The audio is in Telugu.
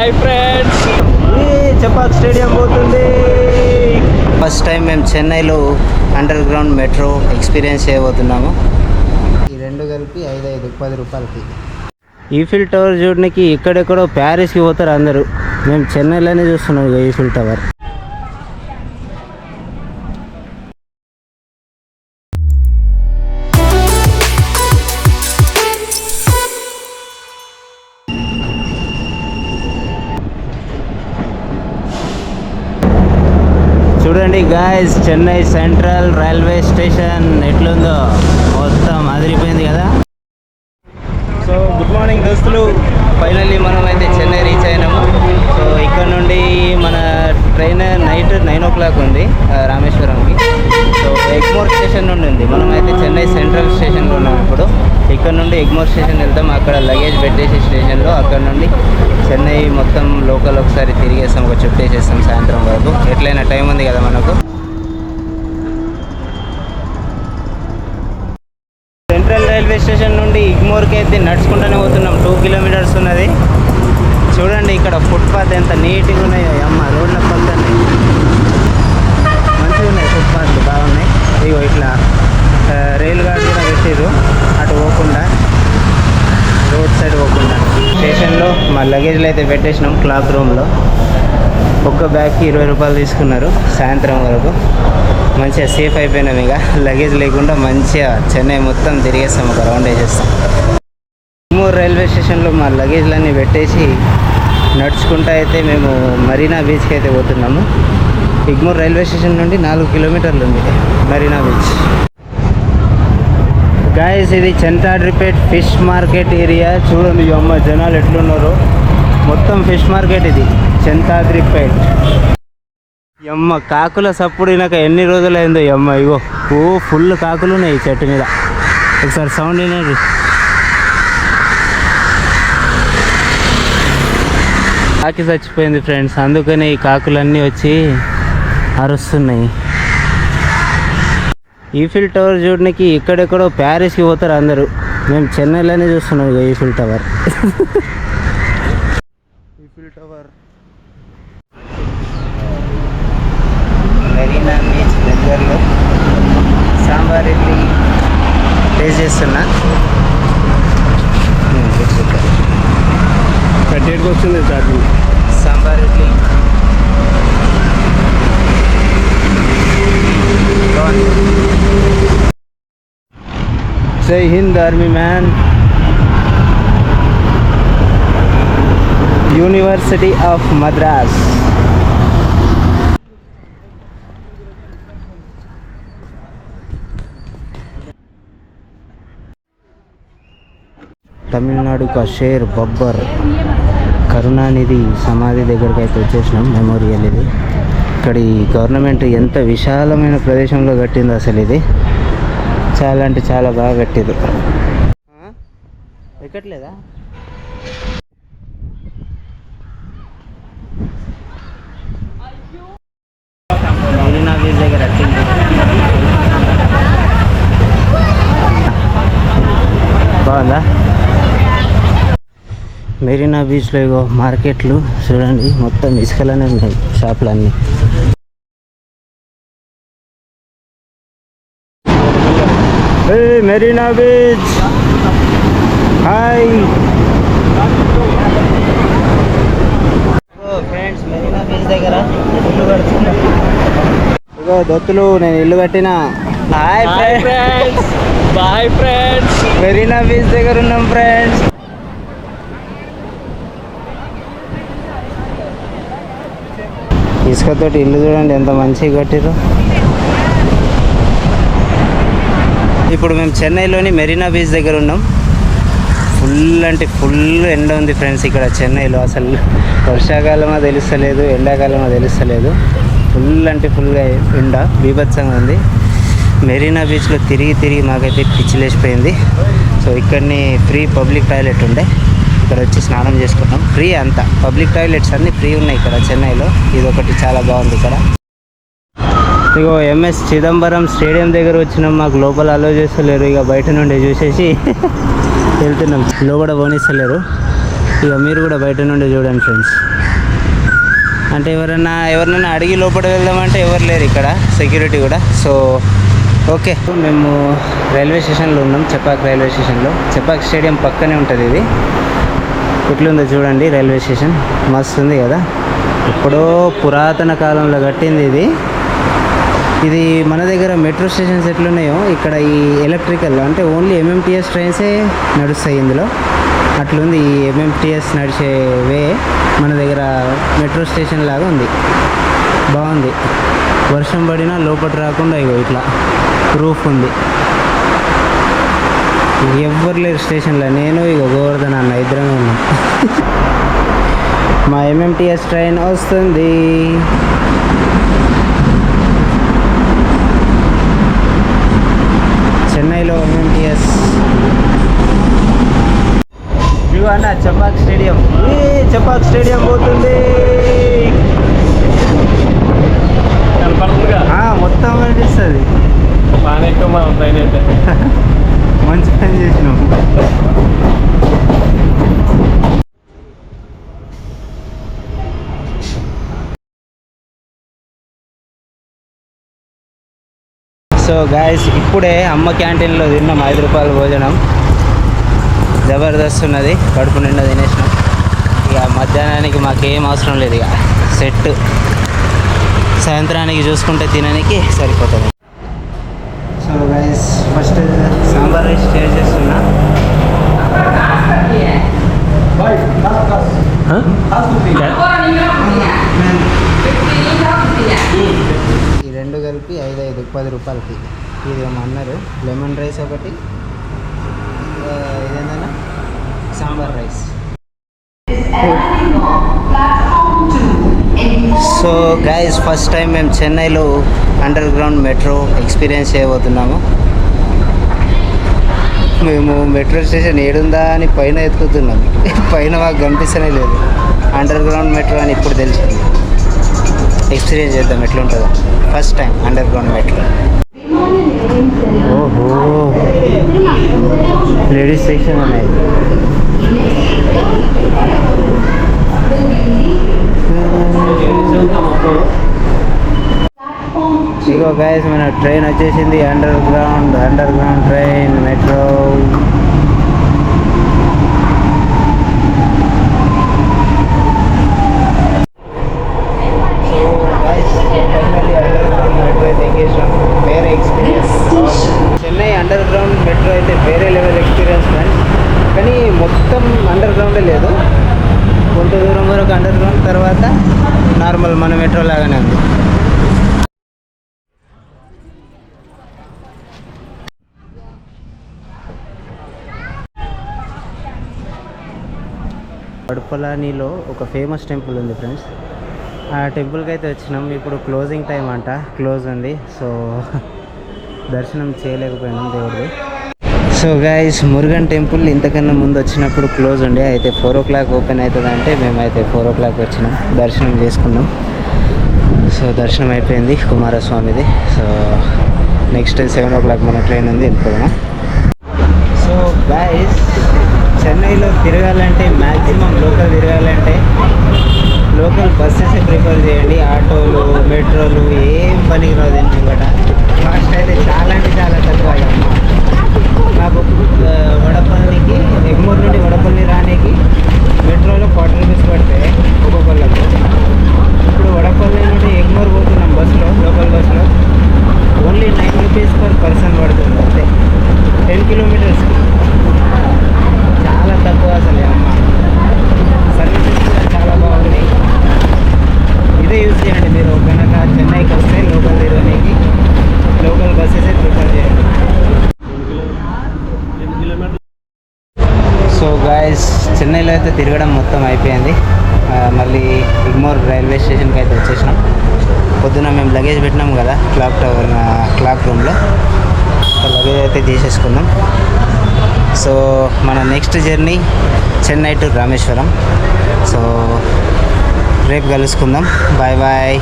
Bye friends. చపాక్ స్టేడియం పోతుంది. ఫస్ట్ టైం మేము చెన్నైలో అండర్ గ్రౌండ్ మెట్రో ఎక్స్పీరియన్స్ చేయబోతున్నాము. ఈ రెండు కలిపి 10 రూపాయలకి. ఈఫిల్ టవర్ చూడడానికి ఎక్కడెక్కడో ప్యారిస్కి పోతారు అందరూ. మేము చెన్నైలోనే చూస్తున్నాం ఈఫిల్ టవర్. చూడండి guys, Chennai central railway station ఎట్లుందో, మొత్తం అదిరిపోయింది కదా. సో గుడ్ మార్నింగ్ దోస్తులు, ఫైనల్లీ మనం అయితే చెన్నై రీచ్ అయినాము. సో ఇక్కడ నుండి మన ట్రైన్ నైట్ 9 o'clock ఉంది రామేశ్వరంకి. సో ఎగ్మోర్ స్టేషన్ నుండి ఉంది. మనం అయితే చెన్నై సెంట్రల్ స్టేషన్లో ఉన్నాం ఇప్పుడు. ఇక్కడ నుండి ఎగ్మోర్ స్టేషన్ వెళ్తాం, అక్కడ లగేజ్ పెట్టేసి స్టేషన్లో. అక్కడ నుండి చెన్నై మొత్తం లోకల్ ఒకసారి తిరిగేస్తాం, ఒక చుట్టూ వేసేస్తాం సాయంత్రం వరకు. ఎట్లయినా టైం ఉంది కదా మనకు. సెంట్రల్ రైల్వే స్టేషన్ నుండి ఇగ్మోర్కి అయితే నడుచుకుంటూనే పోతున్నాం. 2 kilometers ఉన్నది. చూడండి ఇక్కడ ఫుట్పాత్ ఎంత నీట్గా ఉన్నాయో అమ్మ. రోడ్ల పక్కనే మంచిగా ఉన్నాయి, ఫుట్పాత్లు బాగున్నాయి. ఇగో ఇట్లా రైలు గార్డ్ కూడా పెట్టారు, అటు పోకుండా రోడ్ సైడ్ పోకుండా. స్టేషన్లో మా లగేజ్లు అయితే పెట్టేసినాం క్లాక్ రూమ్లో. ఒక్క బ్యాగ్కి 20 రూపాయలు తీసుకున్నారు. సాయంత్రం వరకు మంచిగా సేఫ్ అయిపోయినాం. ఇక లగేజ్ లేకుండా మంచిగా చెన్నై మొత్తం తిరిగేస్తాం, ఒక రౌండ్ వేసేస్తాం. ఇగ్మోర్ రైల్వే స్టేషన్లో మా లగేజ్లన్నీ పెట్టేసి నడుచుకుంటూ అయితే మేము మరీనా బీచ్కి అయితే పోతున్నాము. ఇగ్మోర్ రైల్వే స్టేషన్ నుండి 4 kilometers ఉంది మరీనా బీచ్. గాయస్, ఇది చంతాడ్రిపేట్ ఫిష్ మార్కెట్ ఏరియా. చూడండి అమ్మ జనాలు ఎట్లున్నారో. మొత్తం ఫిష్ మార్కెట్ ఇది చంతాద్రిపేట్. అమ్మ కాకుల సప్పుడు వినాక ఎన్ని రోజులైందో అమ్మ. ఇగో ఫుల్ కాకులు ఉన్నాయి చెట్టు మీద. ఒకసారి సౌండ్ వినండి. కాకి చచ్చిపోయింది ఫ్రెండ్స్, అందుకని ఈ కాకులన్నీ వచ్చి అరుస్తున్నాయి. ఈఫిల్ టవర్ చూడడానికి ఎక్కడెక్కడో ప్యారిస్కి పోతారు అందరూ. మేము చెన్నైలోనే చూస్తున్నాం Eiffel tower. Eiffel tower Marina beach దగ్గరలో సాంబార్ ఇడ్లీ టేస్ట్ చేస్తున్నా. కట్టేటికి వస్తుంది చార్జింగ్. సాంబార్ ఇడ్లీ జై Hind army man. University of Madras. Tamil Nadu కా షేర్ బబ్బర్ కరుణానిధి సమాధి దగ్గరికి అయితే వచ్చేసినాం. మెమోరియల్ ఇది. ఇక్కడ ఈ గవర్నమెంట్ ఎంత విశాలమైన ప్రదేశంలో కట్టిందో అసలు. ఇది చాలా అంటే చాలా బాగా కట్టింది. ఎక్కట్లేదా? మెరీనా బీచ్ దగ్గర బాగుందా? మెరీనా బీచ్లో ఇగో మార్కెట్లు చూడండి, మొత్తం ఇసుకలోనే ఉన్నాయి షాపులన్నీ. Marina beach hi friends. Marina beach దగ్గర ఇల్లు కడుతున్నా. ఇగో దొత్తులు, నేను ఇల్లు కట్టిన. Hi friends. Bye friends. Marina beach దగ్గర ఉన్నాం ఫ్రెండ్స్. ఇసుకతోటి ఇల్లు చూడండి ఎంత మంచిగా కట్టారు. ఇప్పుడు మేము చెన్నైలోని మెరీనా బీచ్ దగ్గర ఉన్నాం. ఫుల్ అంటే ఫుల్ ఎండ ఉంది ఫ్రెండ్స్ ఇక్కడ చెన్నైలో. అసలు వర్షాకాలమో తెలుస్తలేదు, ఎండాకాలమో తెలుస్తలేదు. ఫుల్ అంటే ఫుల్గా ఎండ బీభత్సంగా ఉంది. మెరీనా బీచ్లో తిరిగి తిరిగి మాకైతే పిచ్చిలేసిపోయింది. సో ఇక్కడని ఫ్రీ పబ్లిక్ టాయిలెట్ ఉండే, ఇక్కడ వచ్చి స్నానం చేసుకున్నాం. ఫ్రీ అంతా, పబ్లిక్ టాయిలెట్స్ అన్నీ ఫ్రీ ఉన్నాయి ఇక్కడ చెన్నైలో. ఇది ఒకటి చాలా బాగుంది ఇక్కడ. ఇగో ఎంఎస్ చిదంబరం స్టేడియం దగ్గర వచ్చినాం. మాకు లోపల అలో చేస్తలేరు, ఇక బయట నుండి చూసేసి వెళ్తున్నాం. లోపల పోనిస్తలేరు. ఇక మీరు కూడా బయట నుండి చూడండి ఫ్రెండ్స్. అంటే ఎవరినైనా అడిగి లోపల వెళ్దామంటే ఎవరు లేరు ఇక్కడ, సెక్యూరిటీ కూడా. సో ఓకే, మేము రైల్వే స్టేషన్లో ఉన్నాం, చెపాక్ రైల్వే స్టేషన్లో. చెపాక్ స్టేడియం పక్కనే ఉంటుంది ఇది. ఎట్లుందో చూడండి రైల్వే స్టేషన్, మస్తు ఉంది కదా. ఎప్పుడో పురాతన కాలంలో కట్టింది ఇది. ఇది మన దగ్గర మెట్రో స్టేషన్స్ ఎట్లున్నాయో ఇక్కడ ఈ ఎలక్ట్రికల్ అంటే ఓన్లీ ఎంఎంటీఎస్ ట్రైన్సే నడుస్తాయి ఇందులో. అట్లుంది ఈ ఎంఎంటీఎస్ నడిచే వే మన దగ్గర మెట్రో స్టేషన్ లాగా ఉంది, బాగుంది. వర్షం పడినా లోపల రాకుండా ఇగో ఇట్లా రూఫ్ ఉంది. ఎవ్వరు లేరు స్టేషన్లో, నేను ఇక గోవర్ధన్ అన్న ఇద్దరమే ఉన్నాం. మా ఎంఎంటీఎస్ ట్రైన్ వస్తుంది. చెన్నైలో ఎంఎంటీఎస్. ఇదిగో అన్న చెపాక్ స్టేడియం. చెపాక్ స్టేడియం పోతుంది మొత్తం కనిపిస్తుంది. బాగానే ఎక్కువ మనం ట్రైన్ అయితే మంచి పని చేసినాం. సో గాయస్, ఇప్పుడే అమ్మ క్యాంటీన్లో తిన్నాం 5 రూపాయల భోజనం. జబర్దస్త్ ఉన్నది, కడుపు నిండా తినేసినాం. ఇక మధ్యాహ్నానికి మాకేం అవసరం లేదు, ఇక సెట్. సాయంత్రానికి చూసుకుంటే తినడానికి సరిపోతుంది. So guys, first sambar rice share చేస్తున్నా. ఈ రెండు కలిపి 5 10 రూపాయలకి. ఇది అన్నారు లెమన్ రైస్ ఒకటి, ఇదేంటన్నా sambar rice. So guys, first time మేము చెన్నైలో అండర్ గ్రౌండ్ మెట్రో ఎక్స్పీరియన్స్ చేయబోతున్నాము. మేము మెట్రో స్టేషన్ ఏడుందా అని పైన ఎత్తుకుతున్నాం, పైన మాకు కనిపిస్తూనే లేదు. అండర్ గ్రౌండ్ మెట్రో అని ఇప్పుడు తెలిసింది. ఎక్స్పీరియన్స్ చేద్దాం ఎట్లుంటుందో. First time underground metro. ఓహో, లేడీస్ సెక్షన్ అనేది. ఇగో గైస్, మన ట్రైన్ వచ్చేసింది. Underground train metro. వేరే experience. Chennai underground metro అయితే వేరే లెవెల్ ఎక్స్పీరియన్స్ ఫ్రెండ్స్. కానీ మొత్తం అండర్ గ్రౌండే లేదు, కొంత దూరం వరకు అండర్ గ్రౌండ్, తర్వాత నార్మల్ మన మెట్రో లాగానే ఉంది. కడుపలానిలో ఒక ఫేమస్ టెంపుల్ ఉంది ఫ్రెండ్స్. ఆ టెంపుల్కి అయితే వచ్చినాం. ఇప్పుడు క్లోజింగ్ టైం అంట, క్లోజ్ ఉంది. సో దర్శనం చేయలేకపోయినాం దేవుడిది. సో గైస్, మురుగన్ టెంపుల్ ఇంతకన్నా ముందు వచ్చినప్పుడు క్లోజ్ ఉండే, అయితే 4 o'clock ఓపెన్ అవుతుంది అంటే మేమైతే 4 o'clock వచ్చినాం, దర్శనం చేసుకున్నాం. సో దర్శనం అయిపోయింది కుమారస్వామిది. సో నెక్స్ట్ 7 o'clock మన ట్రైన్ ఉంది, వెళ్ళిపోదామా. సో గైస్, చెన్నైలో తిరగాలంటే మ్యాక్సిమం లోకల్ తిరగాలంటే లోకల్ బస్సెస్ ప్రిఫర్ చేయండి. ఆటోలు, మెట్రోలు ఏం పనికి రాదు ఎందుకట. కాస్ట్ అయితే చాలా అంటే చాలా తక్కువ. నాకు వడపల్లికి, ఎగ్మూర్ నుండి వడపల్లి రానికి మెట్రోలో 40 rupees పడతాయి ఒక్కొక్కళ్ళకు. ఇప్పుడు వడపల్లి నుండి ఎగ్మూర్ పోతున్నాం బస్సులో, లోకల్ బస్సులో ఓన్లీ 9 rupees per person పడుతుంది అంతే, 10 kilometers. చాలా తక్కువ అసలు అమ్మ. సర్వీసెస్ కూడా చాలా బాగున్నాయి. ఇదే యూజ్ చేయండి మీరు కనుక చెన్నైకి వస్తే లోకల్ తిరగడానికి. లోకల్ బస్సెస్ ప్రిఫర్ చేయండి. సో గాయస్, చెన్నైలో అయితే తిరగడం మొత్తం అయిపోయింది. మళ్ళీ ఎగ్మోర్ రైల్వే స్టేషన్కి అయితే వచ్చేసినాం. పొద్దున మేము లగేజ్ పెట్టినాం కదా క్లాక్ రూమ్లో, లగేజ్ అయితే తీసేసుకున్నాం. సో మన next journey Chennai to Rameswaram. So రేపు కలుసుకుందాం. Bye bye.